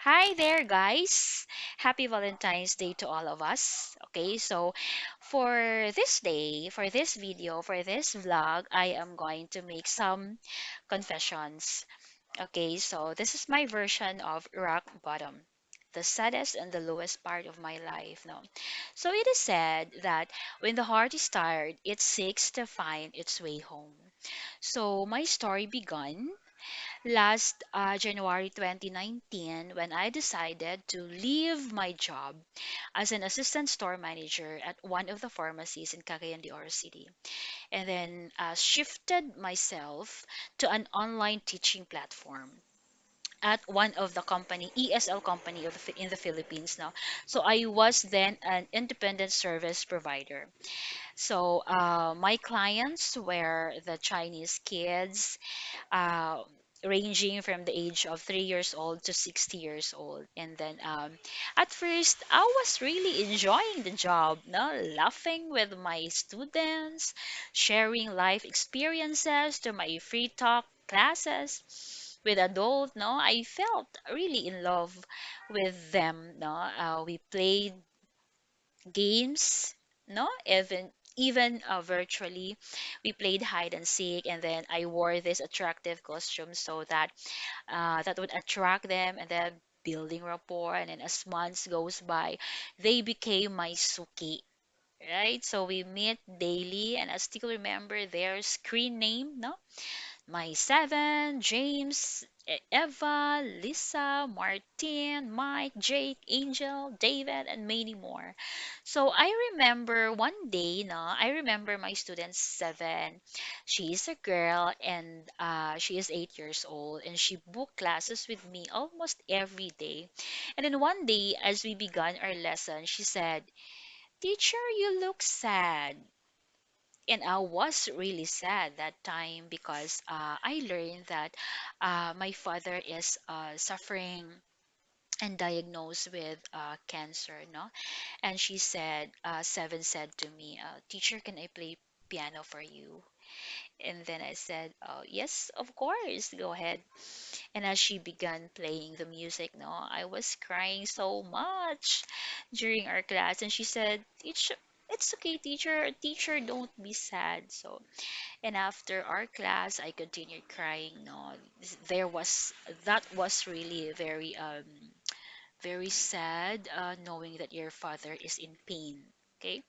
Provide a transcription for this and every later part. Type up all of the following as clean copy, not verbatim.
Hi there, guys. Happy Valentine's Day to all of us. Okay, so for this day, for this video, for this vlog, I am going to make some confessions. Okay, so this is my version of rock bottom, the saddest and the lowest part of my life. No, so it is said that when the heart is tired, it seeks to find its way home. So my story began last January 2019 when I decided to leave my job as an assistant store manager at one of the pharmacies in Cagayan de Oro City, and then shifted myself to an online teaching platform at one of the company ESL company of in the Philippines now. So I was then an independent service provider. So my clients were the Chinese kids, uh, ranging from the age of 3 years old to 60 years old. And then at first, I was really enjoying the job, no? Laughing with my students, sharing life experiences to my free talk classes with adult. No, I felt really in love with them. No, we played games, no, even virtually. We played hide and seek, and then I wore this attractive costume so that that would attract them, and then building rapport. And then as months goes by, they became my suki. Right, so we meet daily, and I still remember their screen name, no, my seven, James, Eva, Lisa, Martin, Mike, Jake, Angel, David, and many more. So I remember one day, no, I remember my student seven. She is a girl, and she is 8 years old, and she booked classes with me almost every day. And then one day, as we began our lesson, she said, "Teacher, you look sad." And I was really sad that time because I learned that my father is suffering and diagnosed with cancer, no? And she said, Seven said to me, "Teacher, can I play piano for you?" And then I said, "Oh, yes, of course, go ahead." And as she began playing the music, no, I was crying so much during our class. And she said, "Teacher, it's okay, teacher. Teacher, don't be sad." So, and after our class, I continued crying. No, there was that was really very sad, knowing that your father is in pain. Okay,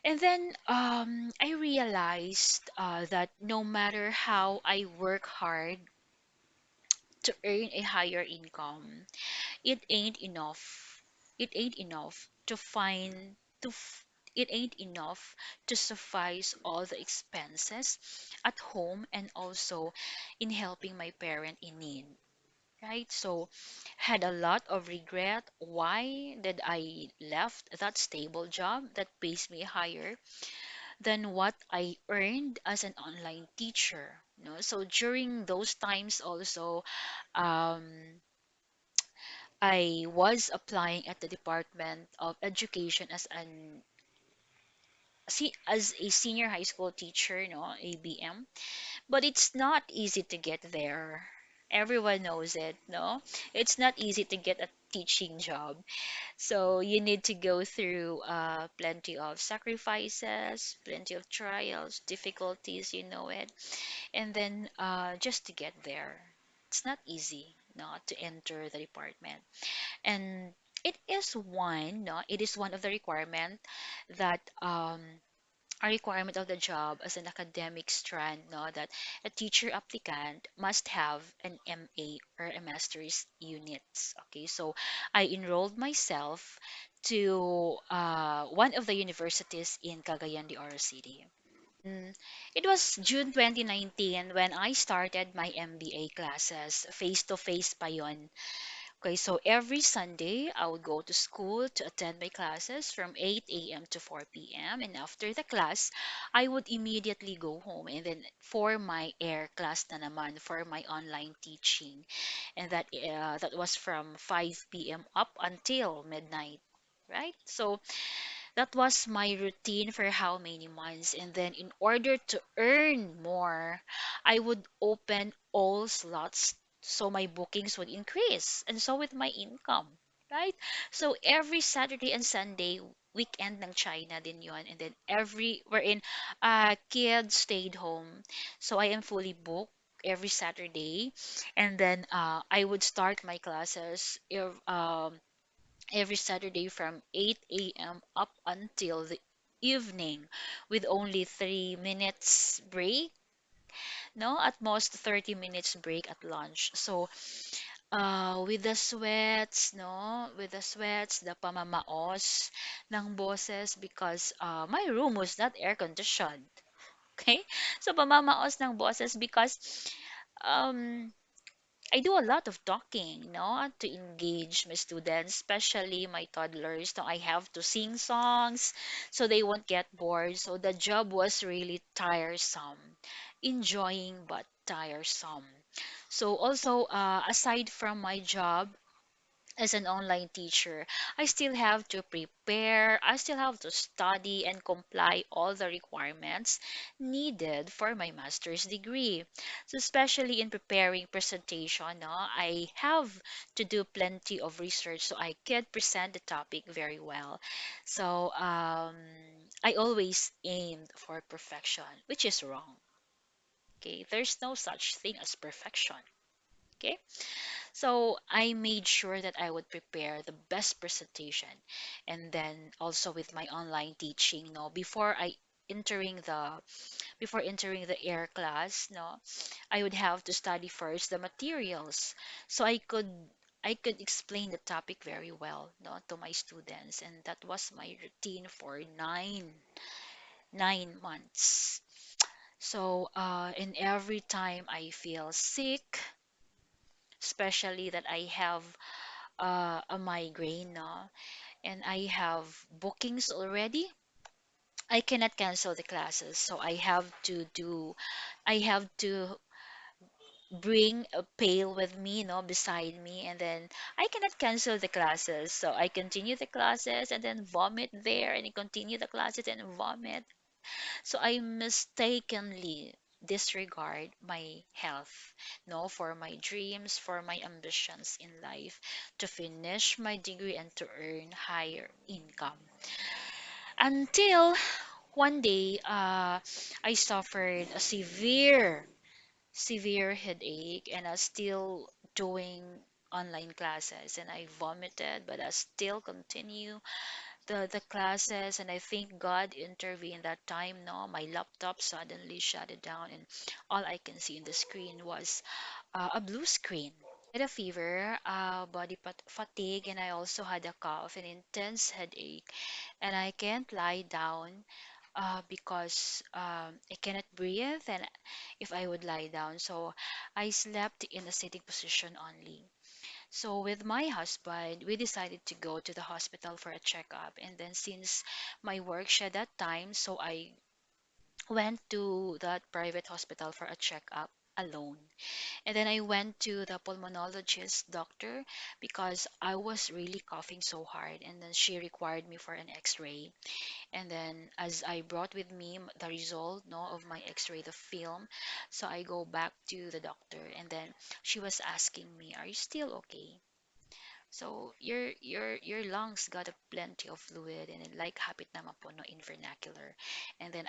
and then I realized that no matter how I work hard to earn a higher income, it ain't enough. It ain't enough to find to. It ain't enough to suffice all the expenses at home and also in helping my parent in need, right? So had a lot of regret. Why did I left that stable job that pays me higher than what I earned as an online teacher? No, so during those times also, um, I was applying at the Department of Education as as a senior high school teacher, no, ABM. But it's not easy to get there. Everyone knows it, no? It's not easy to get a teaching job. So you need to go through plenty of sacrifices, plenty of trials, difficulties, you know it. And then just to get there. It's not easy not to enter the department. And it is one, no, it is one of the requirement that a requirement of the job as an academic strand, no, that a teacher applicant must have an MA or a master's units. Okay, so I enrolled myself to one of the universities in Cagayan de Oro City. Mm, It was June 2019 when I started my MBA classes, face to face pa yon. Okay, so every Sunday, I would go to school to attend my classes from 8 a.m. to 4 p.m. And after the class, I would immediately go home and then for my air class na naman, for my online teaching. And that was from 5 p.m. up until midnight. Right? So that was my routine for how many months. And then in order to earn more, I would open all slots so my bookings would increase, and so with my income, right? So every Saturday and Sunday, weekend ng China din yon, and then every wherein kids stayed home, so I am fully booked every Saturday, and then I would start my classes every Saturday from 8 a.m. up until the evening, with only 3 minutes break, no, at most 30 minutes break at lunch. So with the sweats, no, with the sweats, the pamamaos ng boses, because my room was not air conditioned. Okay, so pamamaos ng boses because um I do a lot of talking, no, to engage my students, especially my toddlers. No, I have to sing songs so they won't get bored. So the job was really tiresome, enjoying but tiresome. So also, aside from my job as an online teacher, I still have to prepare, I still have to study and comply all the requirements needed for my master's degree. So especially in preparing presentation, no, I have to do plenty of research so I can present the topic very well. So I always aimed for perfection, which is wrong. Okay, there's no such thing as perfection. Okay, so I made sure that I would prepare the best presentation, and then also with my online teaching, no, entering the before entering the air class, no, I would have to study first the materials so I could explain the topic very well, no, to my students, and that was my routine for nine months. So and every time I feel sick, especially that I have a migraine, no, and I have bookings already, I cannot cancel the classes. So I have to bring a pail with me, no, beside me, and then I cannot cancel the classes. So I continue the classes and then vomit there, and I continue the classes and vomit. So I mistakenly disregard my health, no, for my dreams, for my ambitions in life, to finish my degree and to earn higher income. Until one day, I suffered a severe headache, and I was still doing online classes, and I vomited, but I still continue the classes, and I think God intervened that time. No, my laptop suddenly shut it down, and all I can see in the screen was a blue screen. I had a fever, body fatigue, and I also had a cough, an intense headache, and I can't lie down because I cannot breathe, and if I would lie down, so I slept in a sitting position only. So with my husband, we decided to go to the hospital for a checkup, and then since my work shed that time, so I went to that private hospital for a checkup alone. And then I went to the pulmonologist doctor because I was really coughing so hard, and then she required me for an x-ray. And then as I brought with me the result, no, of my x-ray, the film, so I go back to the doctor, and then she was asking me, are you still okay? So your lungs got a plenty of fluid, and then like hapit naman po, no, in vernacular. And then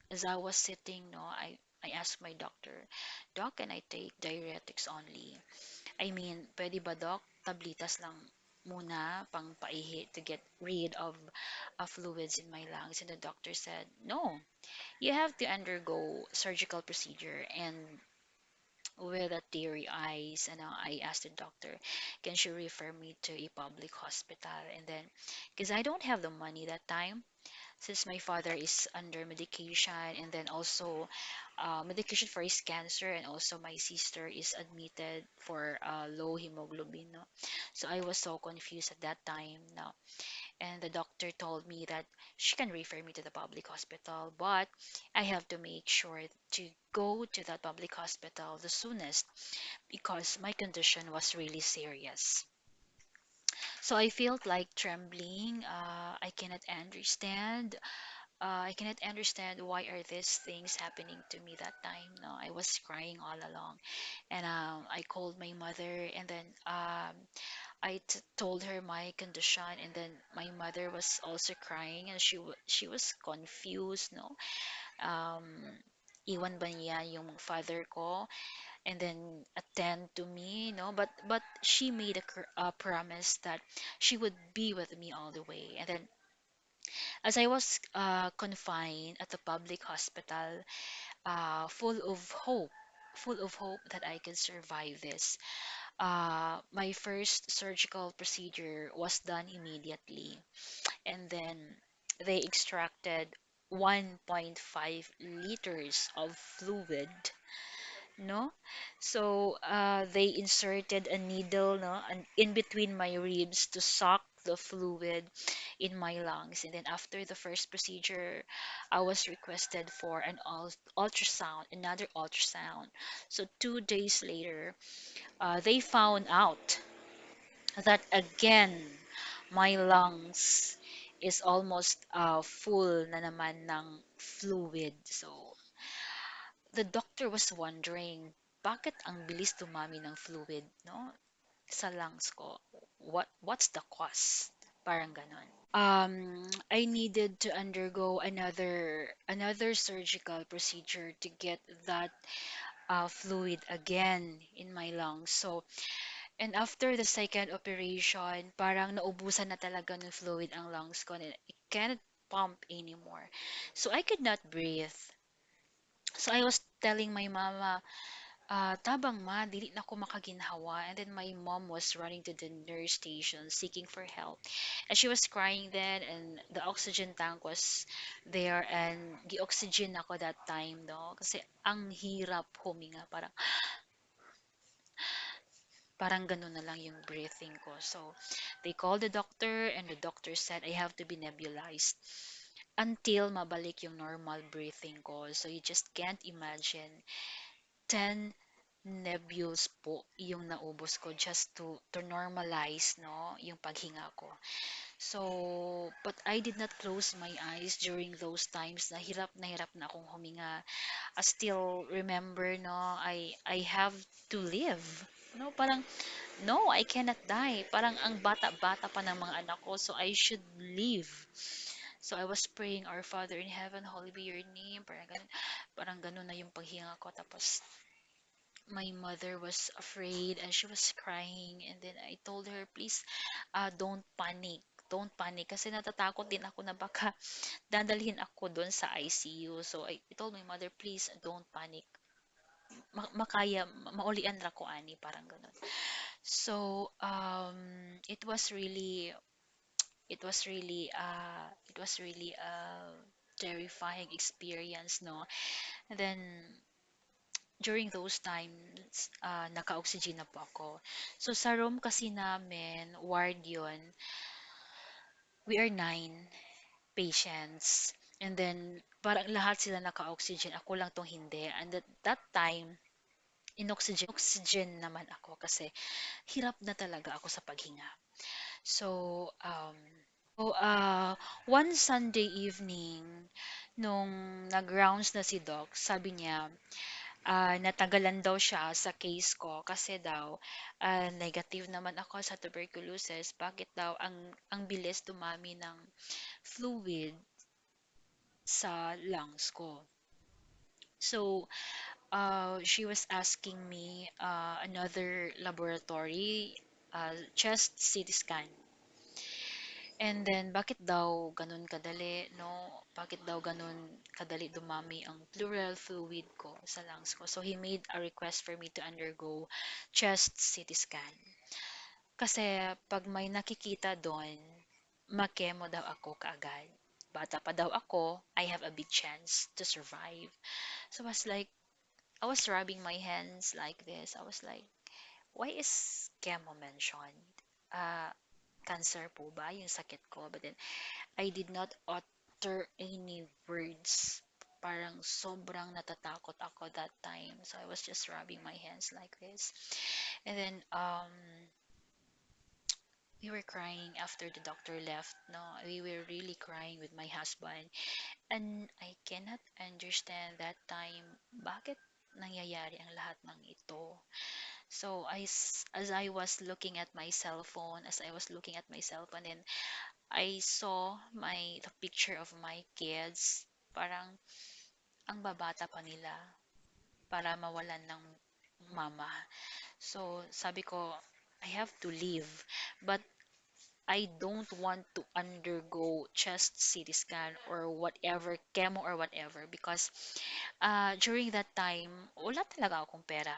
as I was sitting, no, I asked my doctor, Doc, can I take diuretics only? I mean, pwede ba, Doc, tablitas lang muna pang paihi to get rid of fluids in my lungs? And the doctor said, no, you have to undergo surgical procedure. And with a teary eyes, and I asked the doctor, can she refer me to a public hospital? And then, because I don't have the money that time, since my father is under medication, and then also medication for his cancer, and also my sister is admitted for low hemoglobin, no? So I was so confused at that time now, and the doctor told me that she can refer me to the public hospital, but I have to make sure to go to that public hospital the soonest because my condition was really serious. So I felt like trembling. I cannot understand. I cannot understand why are these things happening to me that time. No, I was crying all along, and I called my mother, and then told her my condition, and then my mother was also crying, and she was confused. No, um, iwan ba niya yung father ko, and then attend to me. No, but she made a promise that she would be with me all the way, and then as I was confined at a public hospital, full of hope that I can survive this. My first surgical procedure was done immediately, and then they extracted 1.5 liters of fluid, no, so they inserted a needle, no, in between my ribs to suck the fluid in my lungs, and then after the first procedure I was requested for an ultrasound, another ultrasound. So 2 days later, they found out that again my lungs is almost full na naman ng fluid. So the doctor was wondering, bakit ang bilis dumami ng fluid, no? Sa lungs ko. What's the cause? Parang ganon. I needed to undergo another surgical procedure to get that fluid again in my lungs. So, and after the second operation, parang naubusan na talaga ng fluid ang lungs ko, and it cannot pump anymore. So I could not breathe. So I was telling my mama, tabang ma, dili na ko makaginhawa. And then my mom was running to the nurse station seeking for help. And she was crying then, and the oxygen tank was there, and gi-oxygen ako that time, no? Kasi ang hirap huminga, parang ganun na lang yung breathing ko. So, they called the doctor, and the doctor said I have to be nebulized until mabalik yung normal breathing ko. So, you just can't imagine 10 nebules po yung naubos ko just to normalize, no, yung paghinga ko. So, but I did not close my eyes during those times na hirap na akong huminga. I still remember, no, I have to live. No, parang, no, I cannot die. Parang ang bata-bata pa ng mga anak ko, so I should live. So I was praying, Our Father in Heaven, holy be your name. Parang ganun na yung paghinga ko. Tapos my mother was afraid and she was crying, and then I told her, please, don't panic, kasi natatakot din ako na baka dadalhin ako doon sa ICU. So I told my mother, please don't panic, makaya maulian ra ko ani, parang ganun. So it was really a terrifying experience, no. And then during those times, naka-oxygen na po ako. So, sa room kasi namin, ward yun, we are 9 patients. And then, parang lahat sila naka-oxygen, ako lang tong hindi. And at that time, in-oxygen naman ako kasi hirap na talaga ako sa paghinga. So, so, one Sunday evening, nung nag-rounds na si Doc, sabi niya, natagalan daw siya sa case ko kasi daw negative naman ako sa tuberculosis. Bakit daw ang bilis dumami ng fluid sa lungs ko? So, she was asking me another laboratory, chest CT scan. And then, bakit daw ganun kadali, no? Bakit daw ganun kadali dumami ang pleural fluid ko sa lungs ko? So, he made a request for me to undergo chest CT scan. Kasi, pag may nakikita doon, makemo daw ako kaagad. Bata pa daw ako, I have a big chance to survive. So, I was rubbing my hands like this. I was like, why is chemo mentioned? Uh, Cancer po ba yung sakit ko? But then, I did not utter any words. Parang sobrang natatakot ako that time. So I was just rubbing my hands like this. And then we were crying after the doctor left. No, we were really crying with my husband. And I cannot understand that time bakit nangyayari ang lahat ng ito. So as I was looking at my cell phone, as I was looking at my cell phone, and I saw the picture of my kids, parang ang babata pa nila para mawalan ng mama. So sabi ko, I have to leave. But I don't want to undergo chest CT scan or whatever, chemo or whatever, because during that time, wala talaga akong pera.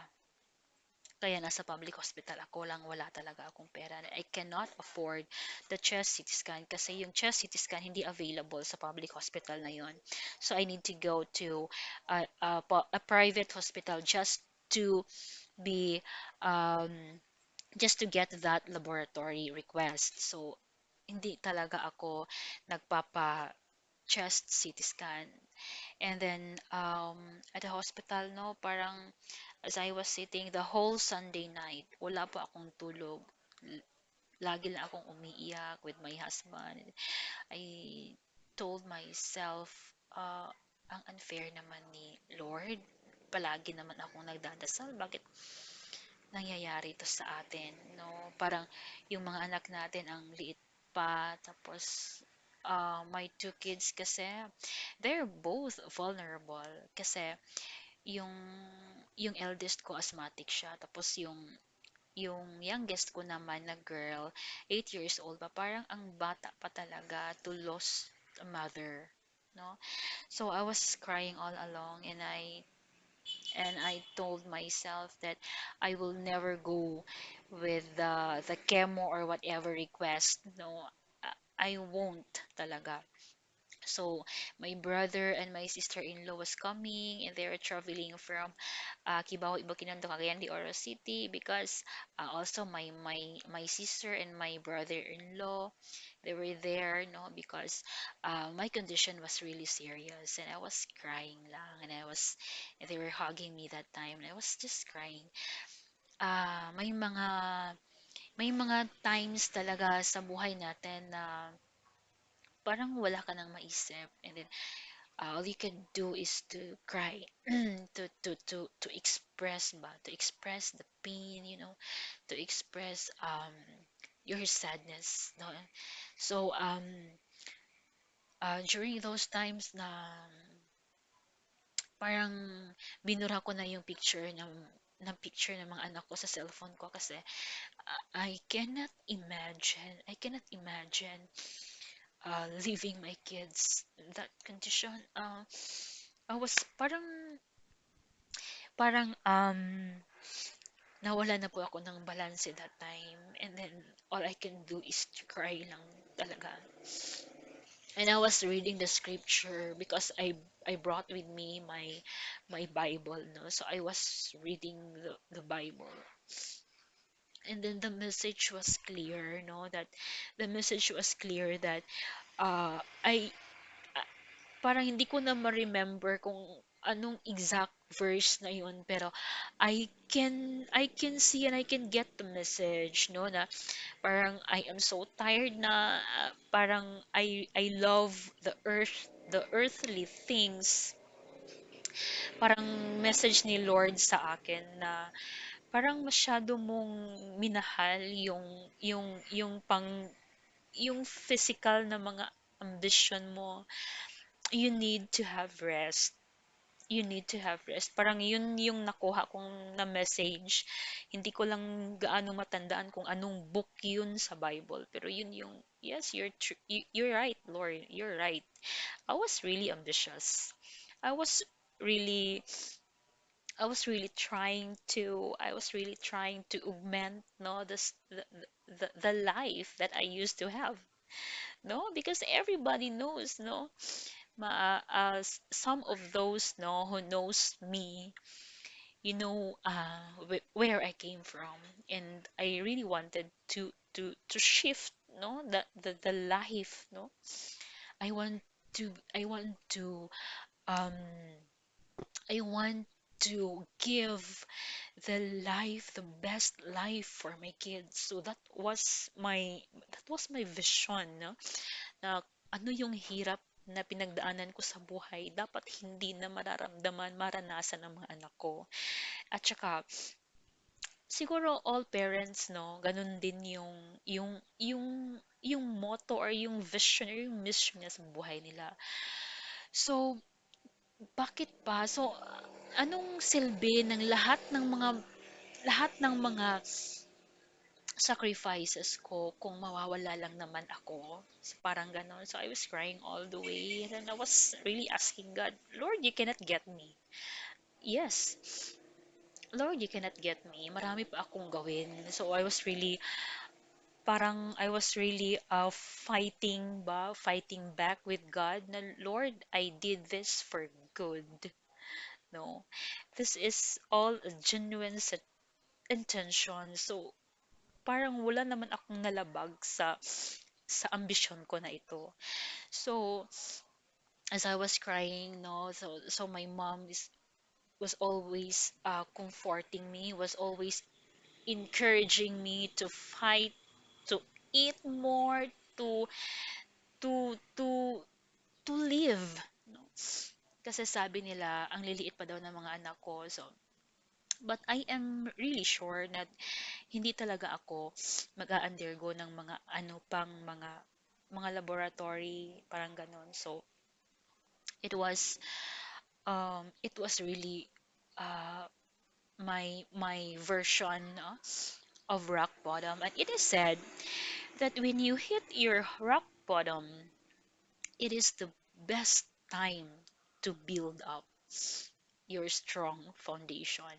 Kaya nasa public hospital ako lang, wala talaga akong pera. I cannot afford the chest CT scan kasi yung chest CT scan hindi available sa public hospital na yon. So I need to go to a private hospital to be um, just to get that laboratory request. So hindi talaga ako nagpapa chest CT scan. And then at the hospital, no, parang as I was sitting the whole Sunday night, wala pa akong tulog. L- Lagi lang akong umiiyak with my husband. I told myself, ang unfair naman ni Lord. Palagi naman akong nagdadasal. Bakit nangyayari ito sa atin, no? Parang yung mga anak natin ang liit pa, tapos my two kids kasi they're both vulnerable kasi yung yung eldest ko asthmatic siya, tapos yung youngest ko naman na girl 8 years old pa, parang ang bata pa talaga to lose a mother, no? So I was crying all along, and I told myself that I will never go with the chemo or whatever request. No, I won't talaga. So my brother and my sister-in-law was coming, and they were traveling from Kibaho, Ibaquinando, Cagayan de Oro City, because also my sister and my brother-in-law, they were there, no, because my condition was really serious, and I was crying lang, and they were hugging me that time, and I was just crying. Ah, may mga times talaga sa buhay natin na parang wala ka nang maisip, and then all you can do is to cry, to express ba, to express the pain, to express your sadness, no? So during those times na parang binura ko na yung picture ng mga anak ko sa cellphone ko kasi I cannot imagine leaving my kids in that condition. I was parang nawala na po ako ng balanse that time, and then all I can do is to cry lang talaga. And I was reading the scripture because I brought with me my Bible, no? So I was reading the Bible. And then the message was clear, no? That the message was clear that I parang hindi ko na ma-remember kung anong exact verse na yun, pero I can see and I can get the message, no, na parang I am so tired na parang I love the earthly things. Parang message ni Lord sa akin na parang masyado mong minahal yung physical na mga ambition mo. You need to have rest. You need to have rest. Parang yun yung nakuha kong na message. Hindi ko lang gaano matandaan kung anong book yun sa Bible. Pero yun yung, yes, you're right, Lord. You're right. I was really ambitious. I was really I was really trying to augment, no, the life that I used to have, no, because everybody knows, no, some of those, no, who knows me, where I came from, and I really wanted to shift, no, the life, no. I want I want to um I want to give the best life for my kids. So that was my vision, no? Na ano yung hirap na pinagdaanan ko sa buhay, dapat hindi na maranasan ng mga anak ko. At saka, siguro all parents, no, ganun din yung motto or yung vision or yung mission niya sa buhay nila. So, bakit pa? So, anong silbi ng lahat ng mga sacrifices ko kung mawawala lang naman ako? So, parang ganon. So, I was crying all the way. And then I was really asking God, Lord, you cannot get me. Yes, Lord, you cannot get me. Marami pa akong gawin. So, I was really fighting back with God na, Lord, I did this for good. No, this is all a genuine intention. So, parang wala naman akong nalabag sa ambisyon ko na ito. So, as I was crying, no, so my mom was always comforting me, was always encouraging me to fight, to eat more, to to to to live. No? Kasi sabi nila, ang liliit pa daw ng mga anak ko. So, but I am really sure na hindi talaga ako mag-a-undergo ng mga ano pang mga laboratory, parang ganon. So, it was really uh, my version of rock bottom. And it is said that when you hit your rock bottom, it is the best time to build up your strong foundation.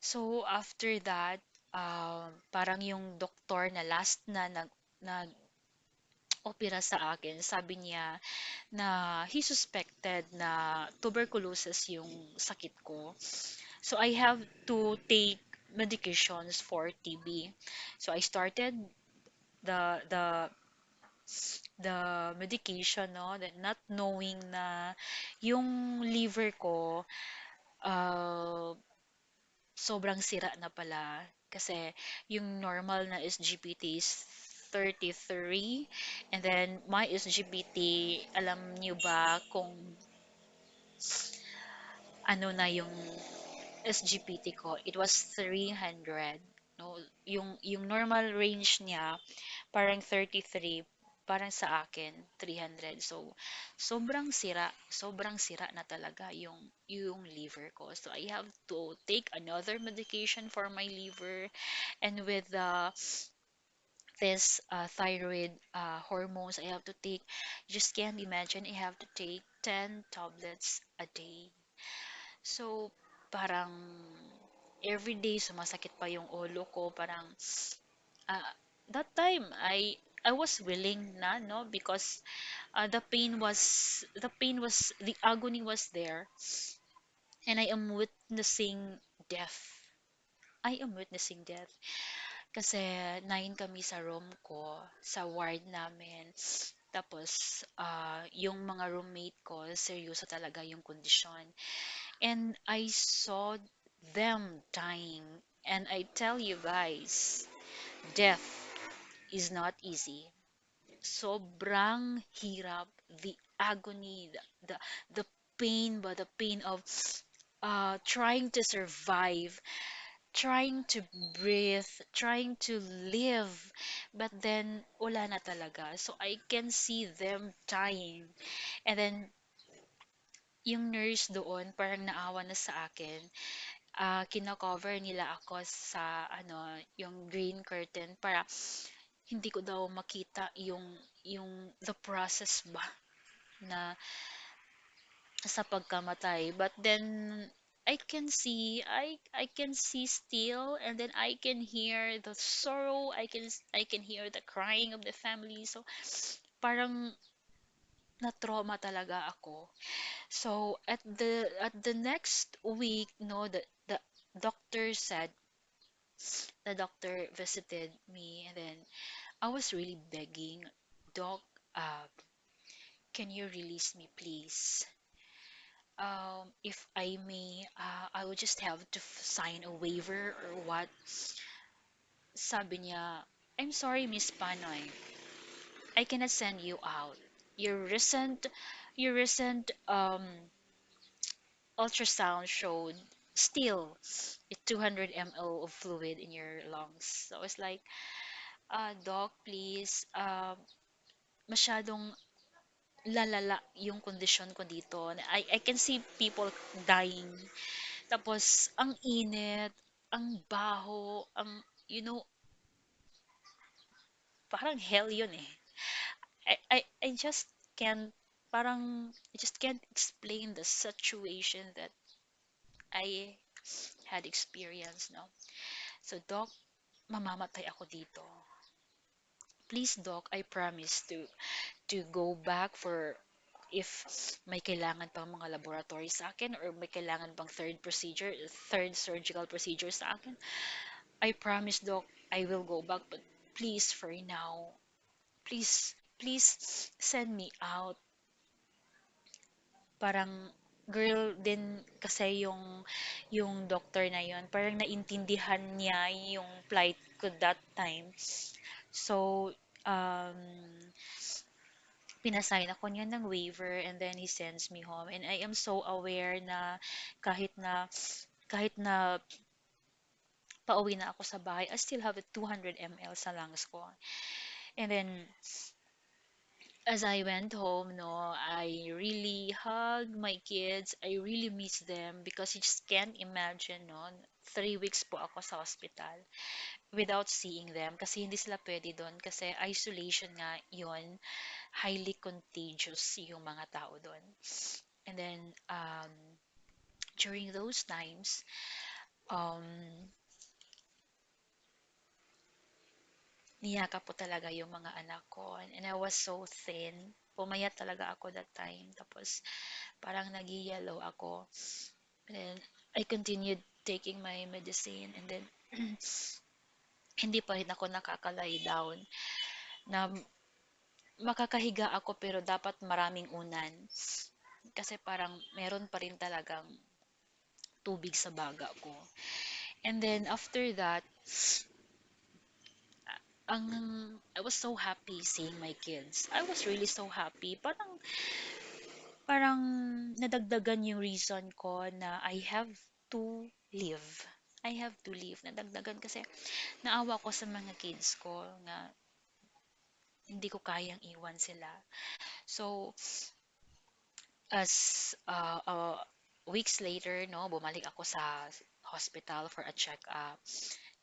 So after that, parang yung doktor na last na nag-opera sa akin, sabi niya na he suspected na tuberculosis yung sakit ko. So I have to take medications for TB. So I started the the the medication, no, that not knowing na yung liver ko uh, sobrang sira na pala. Kasi yung normal na SGPT is 33, and then my SGPT, alam nyo ba kung ano na yung SGPT ko? It was 300. No, yung normal range niya parang 33, parang sa akin 300. So sobrang sira na talaga yung liver ko. So I have to take another medication for my liver, and with this thyroid hormones I have to take. Just can't imagine, I have to take 10 tablets a day. So parang every day sumasakit pa yung ulo ko, parang uh, that time I was willing na, no, because the agony was there, and I am witnessing death kasi 9 kami sa room ko, sa ward namin. Tapos yung mga roommate ko, seryoso talaga yung kondisyon, and I saw them dying. And I tell you guys, death is not easy. Sobrang hirap, the agony, the, the pain, but the pain of trying to survive, trying to breathe, trying to live, but then wala na talaga. So I can see them dying. And then yung nurse doon parang naawa na sa akin. Kina-cover nila ako sa ano, yung green curtain para hindi ko daw makita yung the process ba na sa pagkamatay. But then I can see still, and then I can hear the sorrow, I can hear the crying of the family. So parang na-trauma talaga ako. So at the next week, no, the doctor said the doctor visited me, and then I was really begging, Doc, uh, can you release me, please? if I may, I would just have to sign a waiver or what. Sabi niya, I'm sorry, Miss Panoy. I cannot send you out. Your recent ultrasound showed still 200 ml of fluid in your lungs. So I was like, Doc, please, masyadong lalala yung kondisyon ko dito. I can see people dying. Tapos, ang init, ang baho, you know, parang hell yun eh. I just can't, I just can't explain the situation that I had experienced, no? So, Doc, mamamatay ako dito. Please, Doc, I promise to go back for if may kailangan pang mga laboratory sa akin or may kailangan pang third surgical procedure sa akin. I promise, Doc, I will go back. But please, for now, please send me out. Parang girl din kasi yung doctor na yon. Parang naintindihan niya yung plight ko that time. So, um, pinasign ako niya ng waiver and then he sends me home. And I am so aware na kahit na kahit na pauwi na ako sa bahay, I still have a 200 ml sa lungs ko. And then as I went home, no, I really hug my kids. I really miss them because you just can't imagine, no. 3 weeks po ako sa hospital without seeing them kasi hindi sila pwede doon kasi isolation nga yon, highly contagious yung mga tao doon. And then during those times, um, niyakap po talaga yung mga anak ko and I was so thin. Pumayat talaga ako that time. Tapos parang nag-yellow ako. And then I continued taking my medicine and then hindi pa rin ako nakaka-lie down na makakahiga ako pero dapat maraming unan kasi parang meron pa rin talagang tubig sa baga ko. And then after that, ang I was so happy seeing my kids. I was really so happy. Parang nadagdagan yung reason ko na I have to live. I have to live. Nadagdagan kasi naawa ko sa mga kids ko nga hindi ko kayang iwan sila. So, as weeks later, no, bumalik ako sa hospital for a checkup.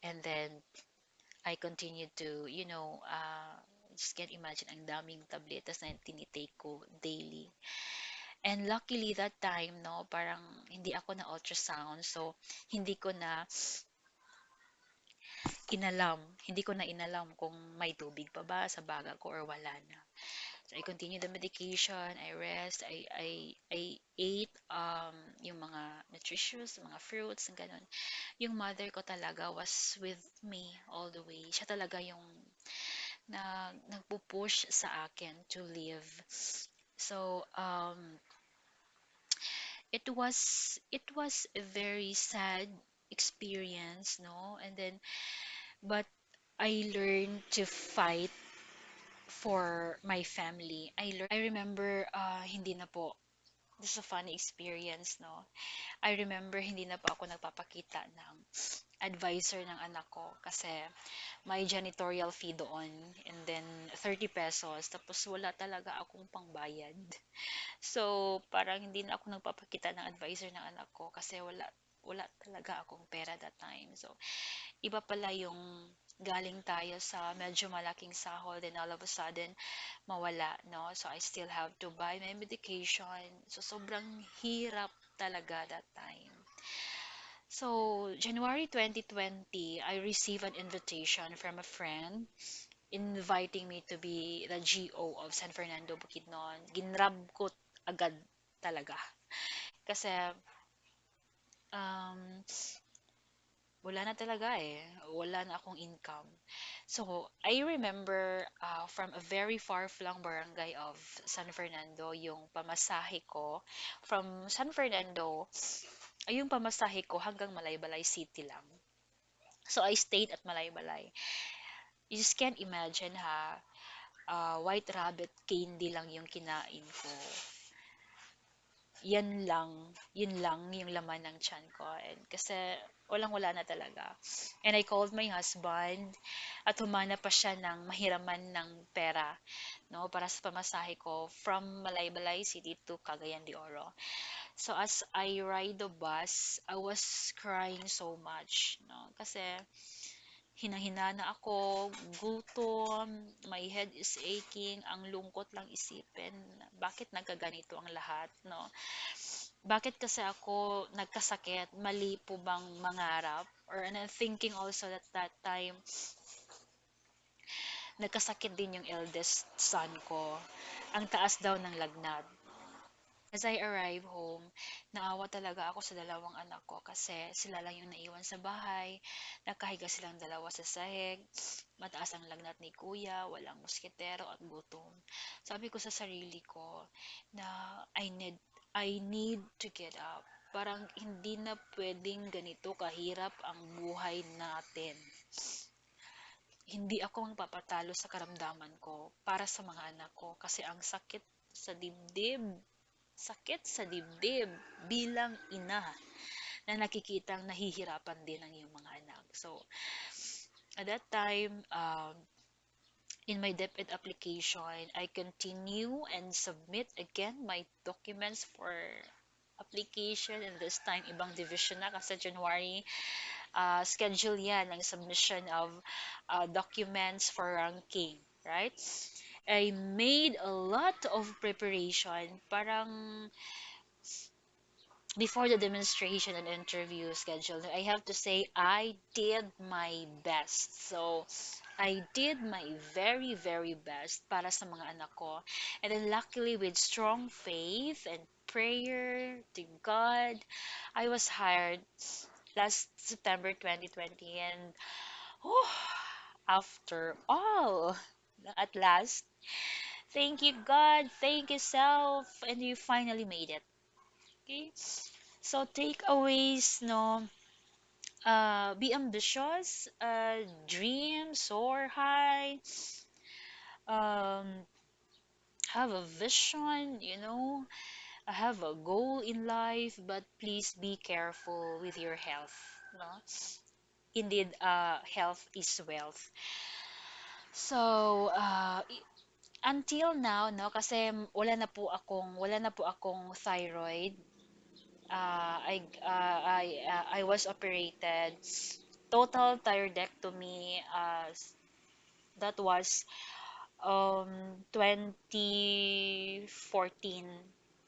And then, I continued to, just can't imagine ang daming tabletas na tinitake ko daily. And luckily that time, no, parang hindi ako na ultrasound. So, hindi ko na hindi ko na inalam kung may tubig pa ba sa baga ko or wala na. So I continue the medication, I rest, I ate yung mga nutritious, mga fruits, and ganun. Yung mother ko talaga was with me all the way. Siya talaga yung nagpo-push sa akin to live. So it was a very sad experience, no? And then but I learned to fight for my family. I remember hindi na po, this is a funny experience, no? I remember hindi na po ako nagpapakita ng advisor ng anak ko kasi may janitorial fee doon and then 30 pesos tapos wala talaga akong pangbayad. So, parang hindi na ako nagpapakita ng advisor ng anak ko kasi wala talaga akong pera that time. So, iba pala yung galing tayo sa medyo malaking sahod and all of a sudden mawala, no? So I still have to buy my medication. So sobrang hirap talaga that time. So January 2020, I received an invitation from a friend inviting me to be the GO of San Fernando, Bukidnon. Ginrab ko agad talaga. Kasi um, wala na talaga eh. Wala na akong income. So, I remember from a very far-flung barangay of San Fernando, yung pamasahe ko from San Fernando, ay yung pamasahe ko hanggang Malaybalay City lang. So, I stayed at Malaybalay. You just can't imagine ha, white rabbit candy lang yung kinain ko. Yun lang yung laman ng tiyan ko. And kasi walang-wala na talaga. And I called my husband at humana pa siya ng mahiraman ng pera, no, para sa pamasahe ko from Malaybalay City to Cagayan de Oro. So as I ride the bus, I was crying so much, no, kasi hinahina na ako, gutom, my head is aching, ang lungkot lang isipin, bakit nagkaganito ang lahat, no? Bakit kasi ako nagkasakit? Mali po bang mangarap? Or and I'm thinking also that that time, nagkasakit din yung eldest son ko. Ang taas daw ng lagnat. As I arrive home, naawa talaga ako sa dalawang anak ko kasi sila lang yung naiwan sa bahay. Nakahiga silang dalawa sa sahig. Mataas ang lagnat ni kuya, walang musketero at gutom. Sabi ko sa sarili ko na I need to get up. Parang hindi na pwedeng ganito kahirap ang buhay natin. Hindi ako magpapatalo sa karamdaman ko para sa mga anak ko kasi ang sakit sa dibdib bilang ina na nakikitang nahihirapan din ang iyong mga anak. So, at that time, in my DepEd application, I continue and submit again my documents for application, and this time ibang division na kasi January schedule yan ng submission of documents for ranking, right? I made a lot of preparation, parang before the demonstration and interview schedule, I have to say I did my best. So, I did my very, very best para sa mga anak ko. And then luckily with strong faith and prayer to God, I was hired last September 2020. And oh, after all, at last, thank you God, thank you self, and you finally made it. Okay? So takeaways, no, be ambitious, dream, soar high, um, have a vision, have a goal in life, but please be careful with your health, no? Indeed, health is wealth. So, until now, no, kasi wala na po akong thyroid. I was operated total thyroidectomy, that was 2014.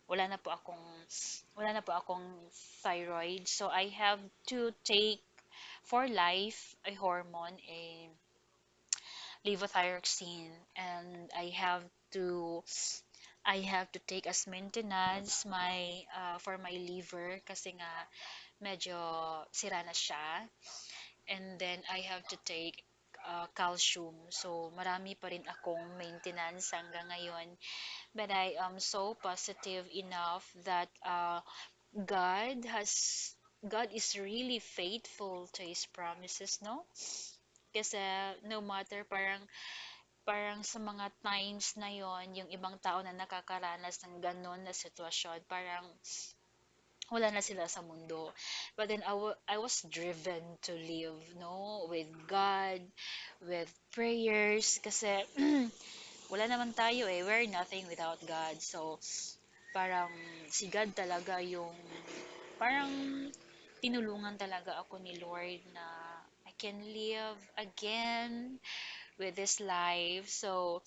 wala na po akong wala na po akong thyroid, so I have to take for life a hormone, a levothyroxine, and to I have to take as maintenance for my liver kasi nga medyo sira na siya. And then I have to take calcium. So marami pa rin akong maintenance hanggang ngayon. But I am so positive enough that God has God is really faithful to His promises, no? Kasi no matter parang sa mga times na yon, yung ibang tao na nakakaranas ng ganon na sitwasyon, parang wala na sila sa mundo. But then I was driven to live, no, with God, with prayers, kasi wala naman tayo eh. We're nothing without God. So, parang si God talaga yung, parang tinulungan talaga ako ni Lord na I can live again with this life. So,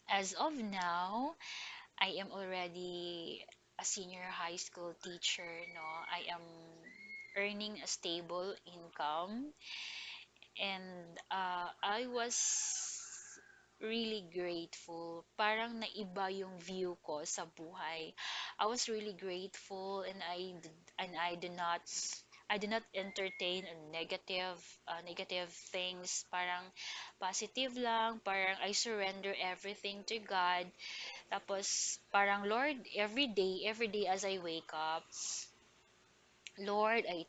as of now, I am already a senior high school teacher, no? I am earning a stable income, and I was really grateful. Parang naiba yung view ko sa buhay. I was really grateful, and I do not I do not entertain negative things. Parang positive lang. Parang I surrender everything to God. Tapos parang Lord, every day as I wake up, Lord, I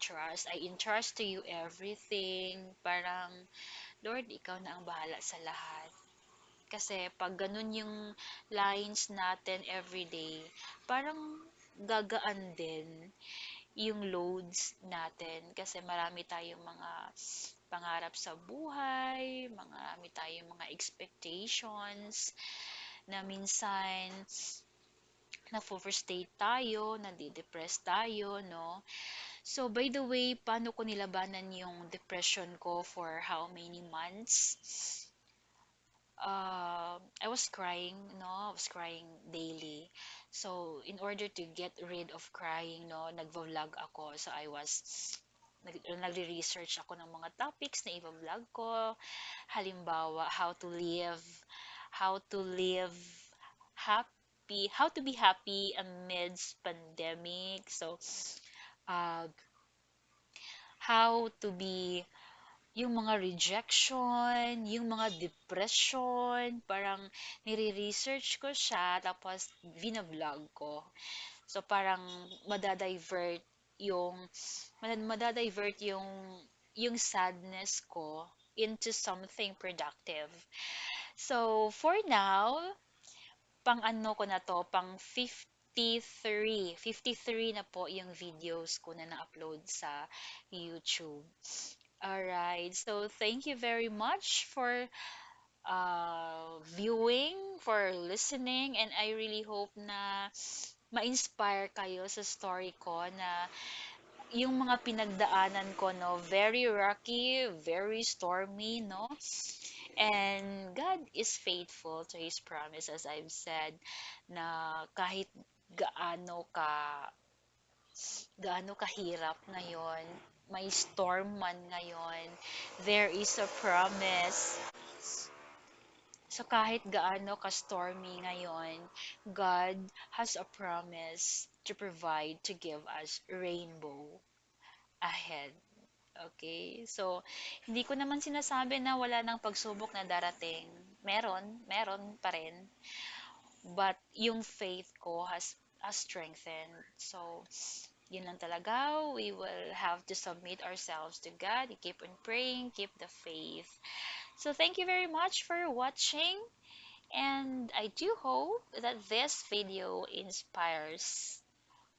entrust to you everything. Parang, Lord, ikaw na ang bahala sa lahat. Kasi pag ganun yung lines natin every day, parang gagaan din yung loads natin. Kasi marami tayong mga pangarap sa buhay, marami tayong mga expectations na minsan na-frustrate tayo, nadi-depress tayo, no? So, by the way, paano ko nilabanan yung depression ko for how many months? I was crying, no? I was crying daily. So, in order to get rid of crying, no, nagvo-vlog ako. So, nagre-research ako ng mga topics na i-vlog ko. Halimbawa, how to live how to be happy amidst pandemic. So, uh, how to be yung mga rejection, yung mga depression, parang nire-research ko siya, tapos vina-vlog ko. So, parang madadivert yung, madadivert yung sadness ko into something productive. So, for now, pang ano ko na to, pang 53 na po yung videos ko na na-upload sa YouTube. Alright, so thank you very much for viewing, for listening, and I really hope na ma-inspire kayo sa story ko na yung mga pinagdaanan ko, no, very rocky, very stormy, no? And God is faithful to His promise, as I've said, na kahit gaano ka, gaano kahirap ngayon, may storm man ngayon, there is a promise. So kahit gaano ka-stormy ngayon, God has a promise to provide, to give us rainbow ahead. Okay? So, hindi ko naman sinasabi na wala nang pagsubok na darating. Meron pa rin. But yung faith ko has strengthened. So, yun lang talaga. We will have to submit ourselves to God. Keep on praying, keep the faith. So, thank you very much for watching. And I do hope that this video inspires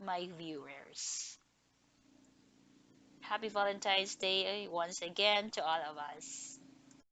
my viewers. Happy Valentine's Day once again to all of us.